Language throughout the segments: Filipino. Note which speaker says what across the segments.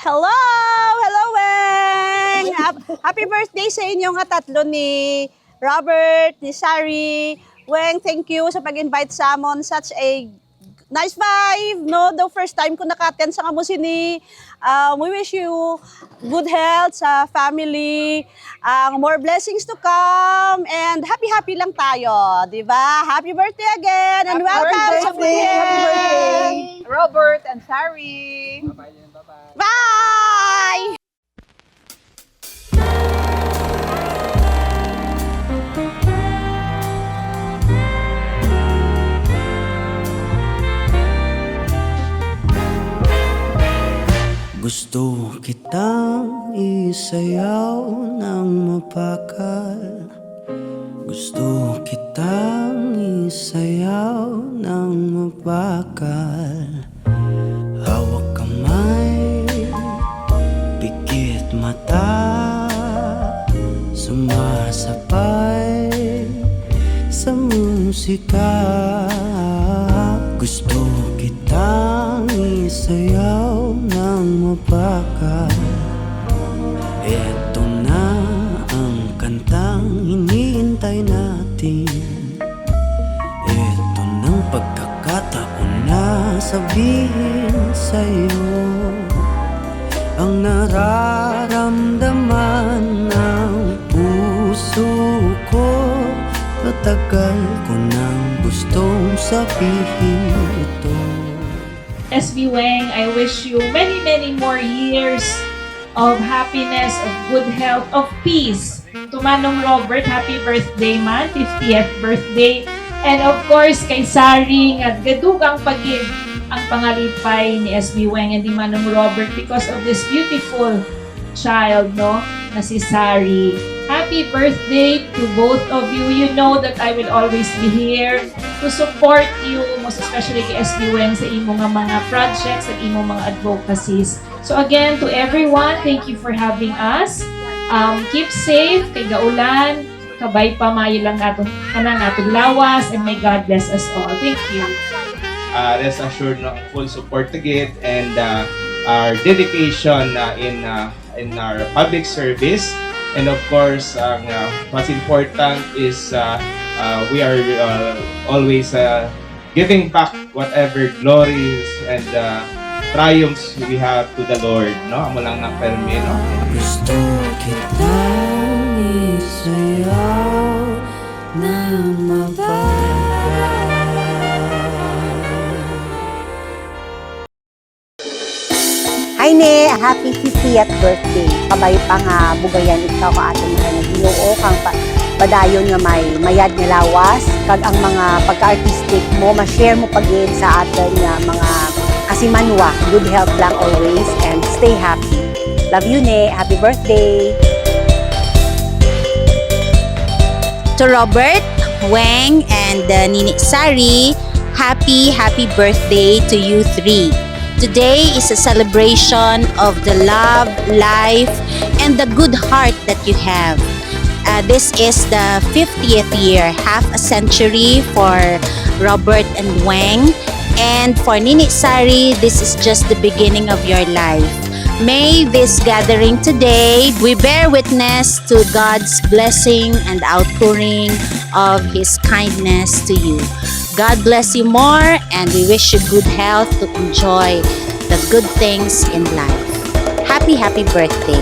Speaker 1: Hello! Hello, Weng! Happy birthday sa inyong tatlo ni Robert, ni Sari. Weng, thank you sa pag-invite sa amon. Such a nice vibe, no? The first time ko naka-attend sa Kamusini. We wish you good health sa family, more blessings to come, and happy lang tayo, di ba? Happy birthday again, and welcome sa Foodhead!
Speaker 2: Robert and Sari.
Speaker 1: Bye!
Speaker 3: Gusto kitang isayaw ng mapakal. Gusto kitang isayaw ng mapakal. Hawak kamay, pikit mata, sumasabay sa musika. Gusto kitang isayaw ng mapakal. Eto na ang kantang hinihintay natin. Eto ng pagkakataon na sabihin sa'yo ang nararamdaman ng puso ko. Matagal ko nang gustong sabihin ito.
Speaker 4: SB Weng, I wish you many more years of happiness, of good health, of peace. To Manong Robert, happy birthday man, 50th birthday. And of course, kay Sari, nga gadugang pagid ang pangalipay ni SB Weng and ni Manong Robert because of this beautiful child, no, na si Sari. Happy birthday to both of you. You know that I will always be here to support you, most especially kay SB Weng sa imong mga projects, sa imong mga advocacies. So again, to everyone, thank you for having us. Keep safe, kay gaulan, kabay pa mayo lang natin, kanang atong lawas, and may God bless us all. Thank you.
Speaker 5: Rest assured ng full support again and our dedication in our public service. And of course, what's important is we are always giving back whatever glories and triumphs we have to the Lord. No? Amo lang ng permi, no?
Speaker 3: Gusto kitang isayaw ng mapakal.
Speaker 6: Hi ne, happy 50th birthday. Kabay pa nga bugayan ikaw ka ato mga naginoo kang padayon nga may mayad nga lawas kag ang mga pagka-artistic mo ma-share mo pagid sa aton nga mga kasimanwa. Good health lang always and stay happy. Love you ne. Happy birthday.
Speaker 7: To Robert, Weng, and Nini Sari, happy birthday to you three. Today is a celebration of the love, life, and the good heart that you have. This is the 50th year, half a century for Robert and Weng. And for Nini Sari, this is just the beginning of your life. May this gathering today, we bear witness to God's blessing and outpouring of His kindness to you. God bless you more, and we wish you good health to enjoy the good things in life. Happy birthday!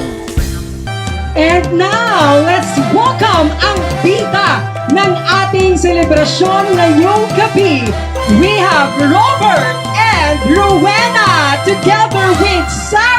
Speaker 8: And now, let's welcome ang bida ng ating selebrasyon ngayong gabi. We have Robert and Rowena together with Sari.